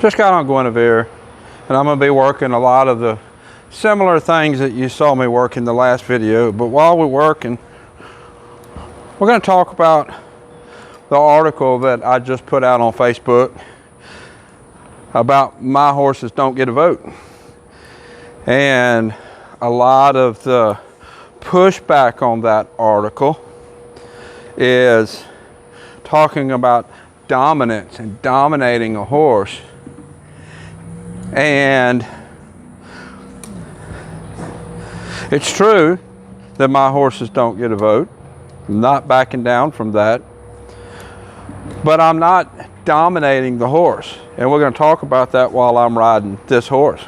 Just got on Guinevere, and I'm going to be working a lot of the similar things that you saw me work in the last video. But while we're working, we're going to talk about the article that I just put out on Facebook about my horses don't get a vote. And a lot of the pushback on that article is talking about dominance and dominating a horse. And it's true that my horses don't get a vote. I'm not backing down from that. But I'm not dominating the horse. And we're going to talk about that while I'm riding this horse.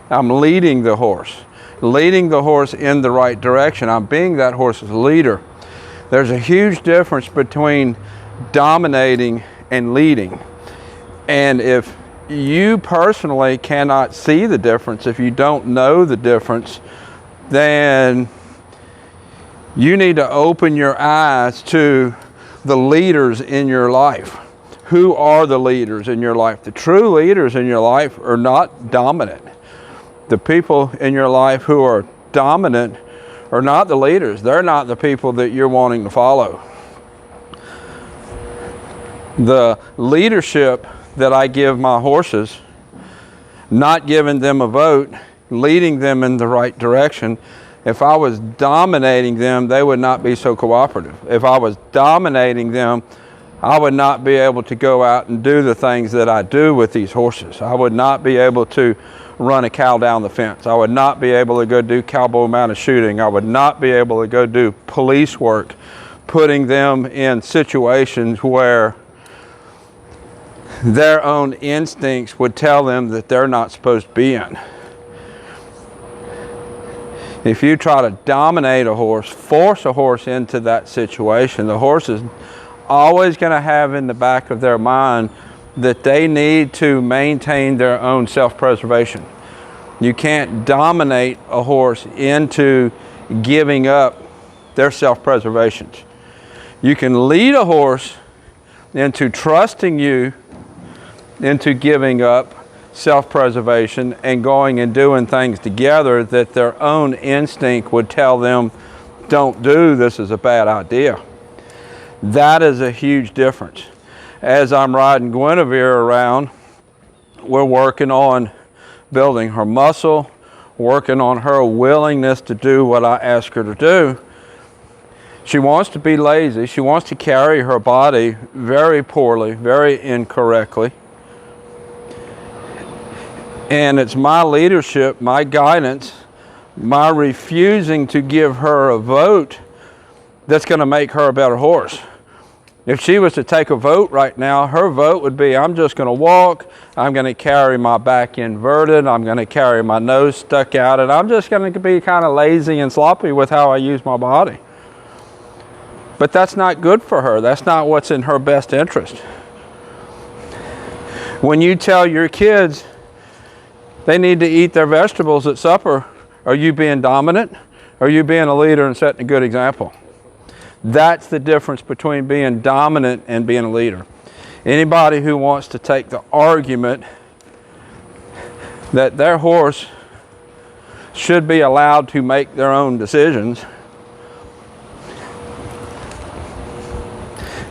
I'm leading the horse in the right direction. I'm being that horse's leader. There's a huge difference between dominating and leading. And if you personally cannot see the difference, if you don't know the difference, then you need to open your eyes to the leaders in your life. Who are the leaders in your life? The true leaders in your life are not dominant. The people in your life who are dominant are not the leaders. They're not the people that you're wanting to follow. The leadership that I give my horses, not giving them a vote, leading them in the right direction. If I was dominating them, they would not be so cooperative. If I was dominating them, I would not be able to go out and do the things that I do with these horses. I would not be able to run a cow down the fence. I would not be able to go do cowboy mounted shooting. I would not be able to go do police work, putting them in situations where their own instincts would tell them that they're not supposed to be in. If you try to dominate a horse, force a horse into that situation, the horse is always going to have in the back of their mind that they need to maintain their own self-preservation. You can't dominate a horse into giving up their self-preservation. You can lead a horse into trusting you, into giving up self-preservation and going and doing things together that their own instinct would tell them, don't do, this is a bad idea. That is a huge difference. As I'm riding Guinevere around, we're working on building her muscle, working on her willingness to do what I ask her to do. She wants to be lazy. She wants to carry her body very poorly, very incorrectly. And it's my leadership, my guidance, my refusing to give her a vote that's going to make her a better horse. If she was to take a vote right now, her vote would be, I'm just going to walk, I'm going to carry my back inverted, I'm going to carry my nose stuck out, and I'm just going to be kind of lazy and sloppy with how I use my body. But that's not good for her. That's not what's in her best interest. When you tell your kids they need to eat their vegetables at supper, are you being dominant? Are you being a leader and setting a good example? That's the difference between being dominant and being a leader. Anybody who wants to take the argument that their horse should be allowed to make their own decisions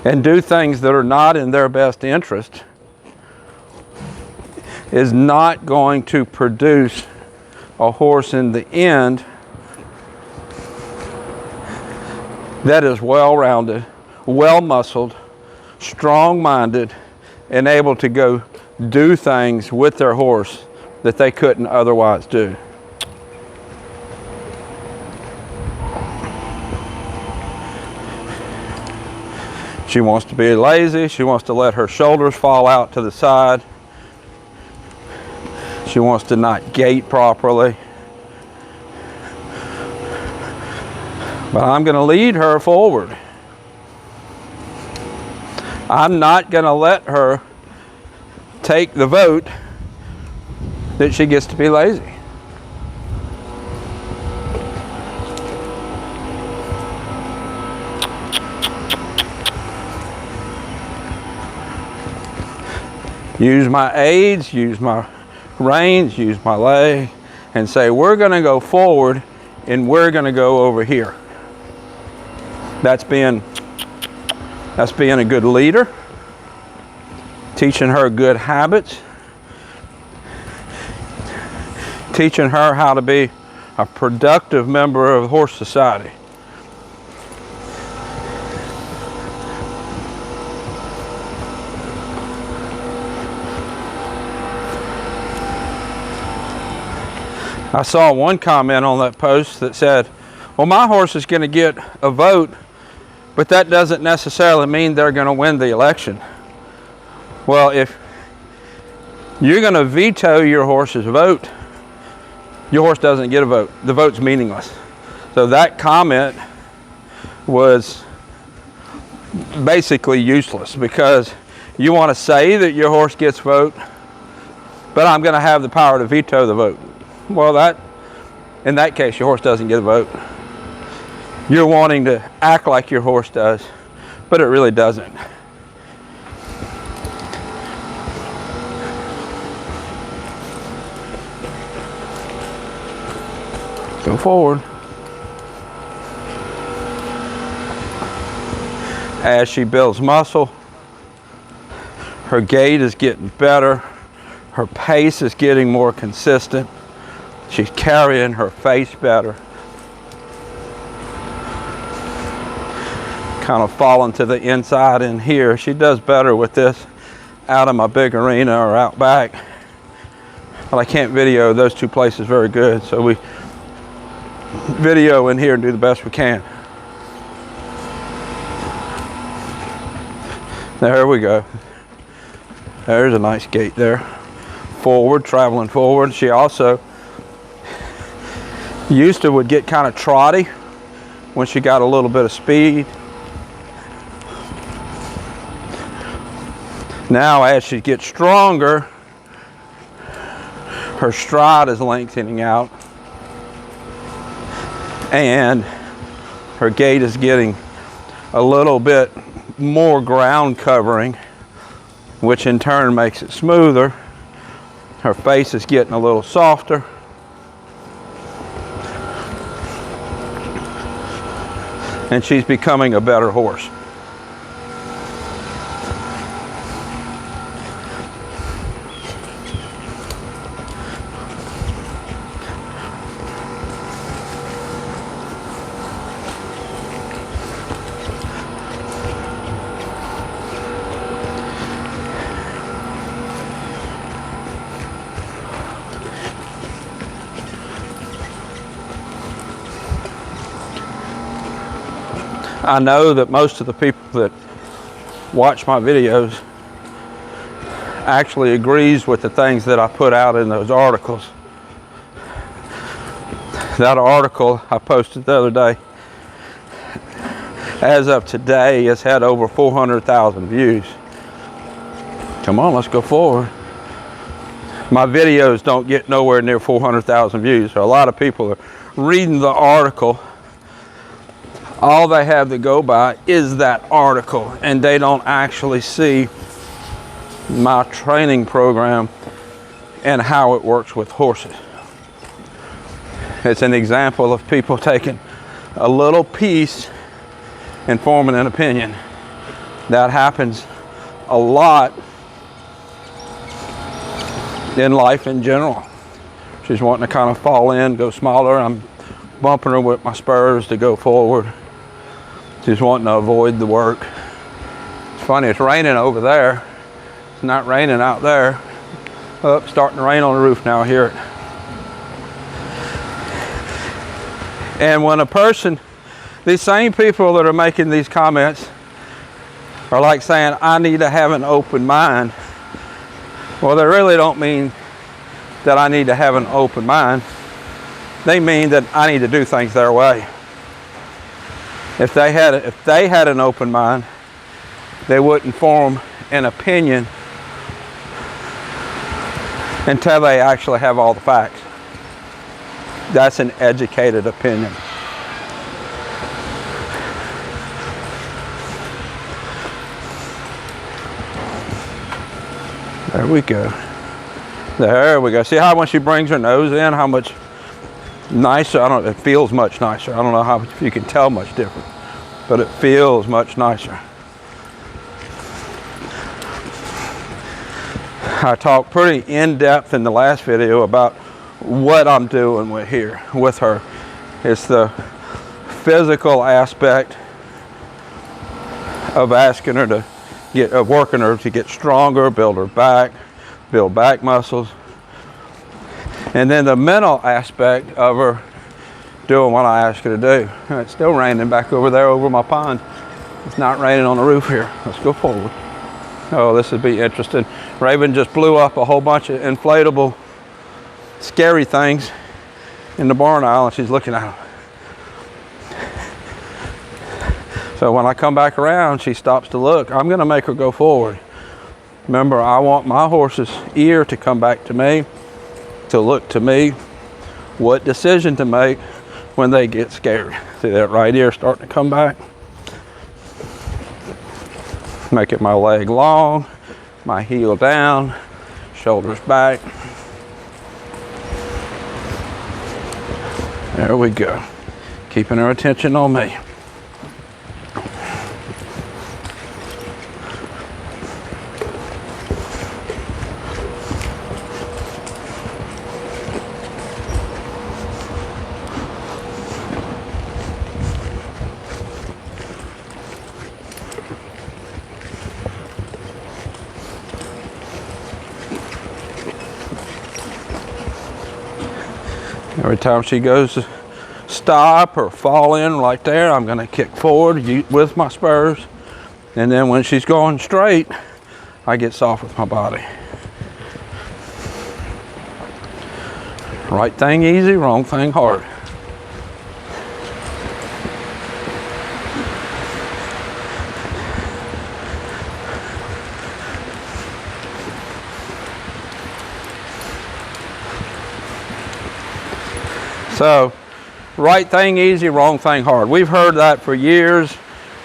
and do things that are not in their best interest is not going to produce a horse in the end that is well-rounded, well-muscled, strong-minded, and able to go do things with their horse that they couldn't otherwise do. She wants to be lazy. She wants to let her shoulders fall out to the side. She wants to not gait properly. But I'm going to lead her forward. I'm not going to let her take the vote that she gets to be lazy. Use my aids, use my reins, use my leg, and say, we're gonna go forward and we're gonna go over here. That's being a good leader, teaching her good habits, teaching her how to be a productive member of horse society. I saw one comment on that post that said, well, my horse is going to get a vote, but that doesn't necessarily mean they're going to win the election. Well, if you're going to veto your horse's vote, your horse doesn't get a vote. The vote's meaningless. So that comment was basically useless, because you want to say that your horse gets a vote, but I'm going to have the power to veto the vote. Well, in that case, your horse doesn't get a vote. You're wanting to act like your horse does, but it really doesn't. Go forward. As she builds muscle, her gait is getting better, her pace is getting more consistent, she's carrying her face better. Kind of falling to the inside in here. She does better with this out of my big arena or out back. But I can't video those two places very good, so we video in here and do the best we can. There we go. There's a nice gait there. Forward, traveling forward. She also would get kind of trotty when she got a little bit of speed. Now, as she gets stronger, her stride is lengthening out, and her gait is getting a little bit more ground covering, which in turn makes it smoother. Her face is getting a little softer. And she's becoming a better horse. I know that most of the people that watch my videos actually agrees with the things that I put out in those articles. That article I posted the other day, as of today, has had over 400,000 views. Come on, let's go forward. My videos don't get nowhere near 400,000 views, so a lot of people are reading the article. All they have to go by is that article, and they don't actually see my training program and how it works with horses. It's an example of people taking a little piece and forming an opinion. That happens a lot in life in general. She's wanting to kind of fall in, go smaller. I'm bumping her with my spurs to go forward. She's wanting to avoid the work. It's funny, it's raining over there. It's not raining out there. Oh, it's starting to rain on the roof now, I hear it. And when a person, these same people that are making these comments are like saying, I need to have an open mind. Well, they really don't mean that I need to have an open mind. They mean that I need to do things their way. If they had an open mind, they wouldn't form an opinion until they actually have all the facts. That's an educated opinion. There we go. There we go. See how when she brings her nose in, how much nicer? I don't. It feels much nicer. I don't know how you can tell much different, but it feels much nicer. I talked pretty in depth in the last video about what I'm doing with her. It's the physical aspect of asking her to working her to get stronger, build her back, build back muscles. And then the mental aspect of her doing what I ask her to do. It's still raining back over there over my pond. It's not raining on the roof here. Let's go forward. Oh, this would be interesting. Raven just blew up a whole bunch of inflatable, scary things in the barn aisle, and she's looking at them. So when I come back around, she stops to look. I'm going to make her go forward. Remember, I want my horse's ear to come back to me, to look to me, what decision to make when they get scared. See that right ear starting to come back? Making my leg long, my heel down, shoulders back. There we go. Keeping her attention on me. Every time she goes to stop or fall in right there, I'm going to kick forward with my spurs. And then when she's going straight, I get soft with my body. Right thing easy, wrong thing hard. So, right thing easy, wrong thing hard. We've heard that for years.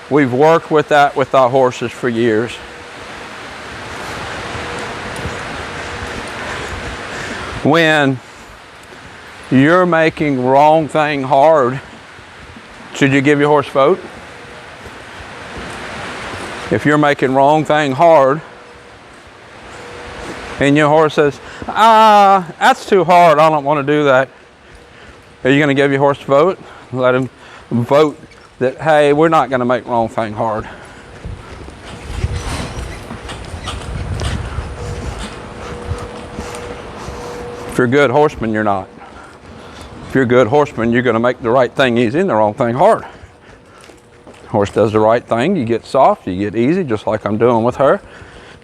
We've worked with that with our horses for years. When you're making wrong thing hard, should you give your horse vote? If you're making wrong thing hard, and your horse says, that's too hard, I don't want to do that. Are you going to give your horse a vote? Let him vote that, hey, we're not going to make wrong thing hard. If you're a good horseman, you're not. If you're a good horseman, you're going to make the right thing easy and the wrong thing hard. Horse does the right thing, you get soft, you get easy, just like I'm doing with her.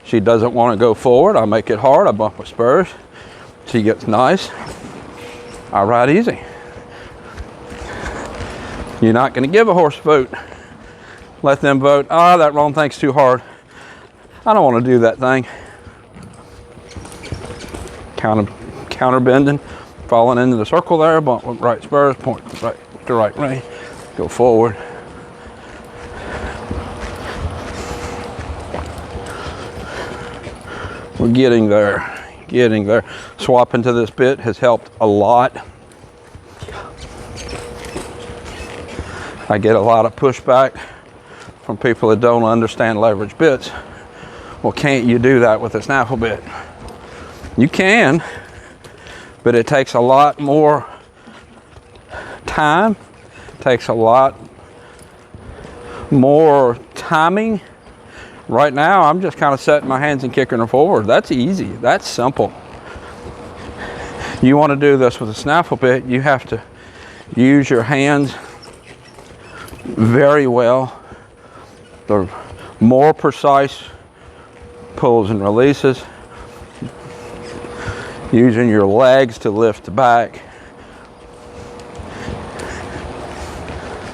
She doesn't want to go forward, I make it hard, I bump with spurs. She gets nice, I ride easy. You're not going to give a horse a vote. Let them vote, that wrong thing's too hard. I don't want to do that thing. Counter bending, falling into the circle there, bump with right spurs, point right to right rein, go forward. We're getting there. Swapping to this bit has helped a lot. I get a lot of pushback from people that don't understand leverage bits. Well, can't you do that with a snaffle bit? You can, but it takes a lot more time, takes a lot more timing. Right now, I'm just kind of setting my hands and kicking her forward. That's easy, that's simple. You want to do this with a snaffle bit, you have to use your hands very well. The more precise pulls and releases, using your legs to lift back.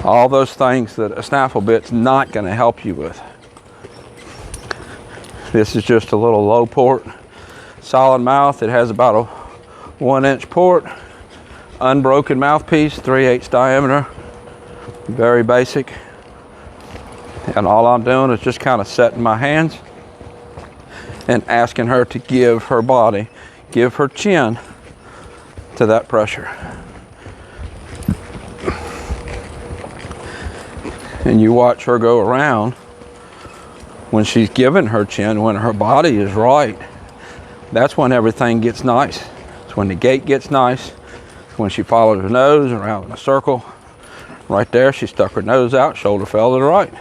All those things that a snaffle bit's not going to help you with. This is just a little low port, solid mouth. It has about a 1-inch port, unbroken mouthpiece, 3/8 diameter. Very basic. And all I'm doing is just kind of setting my hands and asking her to give her body, give her chin to that pressure. And you watch her go around. When she's giving her chin, when her body is right, that's when everything gets nice. It's when the gait gets nice. It's when she follows her nose around in a circle. Right there, she stuck her nose out, shoulder fell to the right.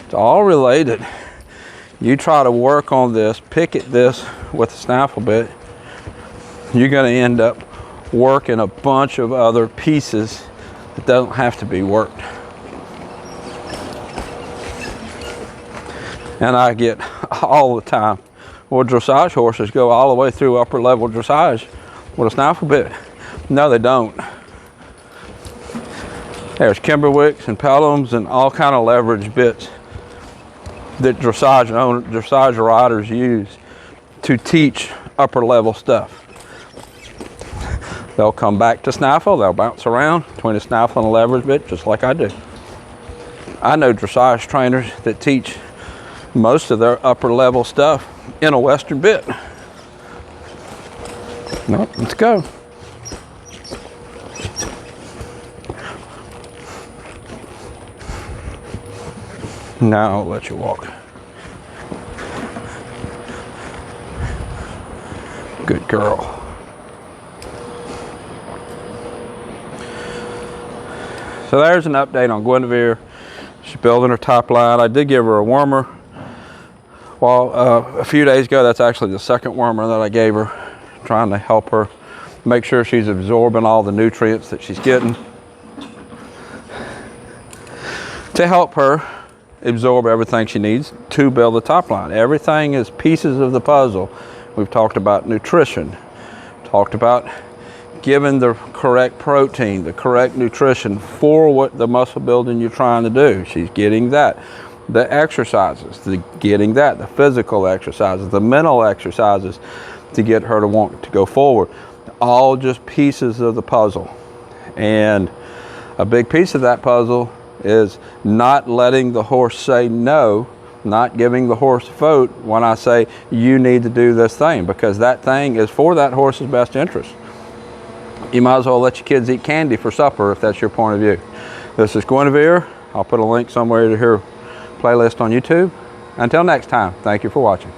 It's all related. You try to work on this, picket this with a snaffle bit, you're gonna end up working a bunch of other pieces that don't have to be worked. And I get all the time, well, dressage horses go all the way through upper level dressage with a snaffle bit. No, they don't. There's Kimberwicks and Pelhams and all kind of leverage bits that dressage riders use to teach upper level stuff. They'll come back to snaffle, they'll bounce around between a snaffle and a leverage bit, just like I do. I know dressage trainers that teach most of their upper level stuff in a Western bit. No, let's go. Now I'll let you walk. Good girl. So there's an update on Guinevere. She's building her top line. I did give her a wormer. Well, a few days ago, that's actually the second wormer that I gave her, trying to help her make sure she's absorbing all the nutrients that she's getting to help her absorb everything she needs to build the top line. Everything is pieces of the puzzle. We've talked about nutrition, talked about giving the correct protein, the correct nutrition for what the muscle building you're trying to do. She's getting that. The exercises, getting that, the physical exercises, the mental exercises to get her to want to go forward. All just pieces of the puzzle. And a big piece of that puzzle is not letting the horse say no, not giving the horse a vote when I say you need to do this thing, because that thing is for that horse's best interest. You might as well let your kids eat candy for supper if that's your point of view. This is Guinevere. I'll put a link somewhere to her playlist on YouTube. Until next time, thank you for watching.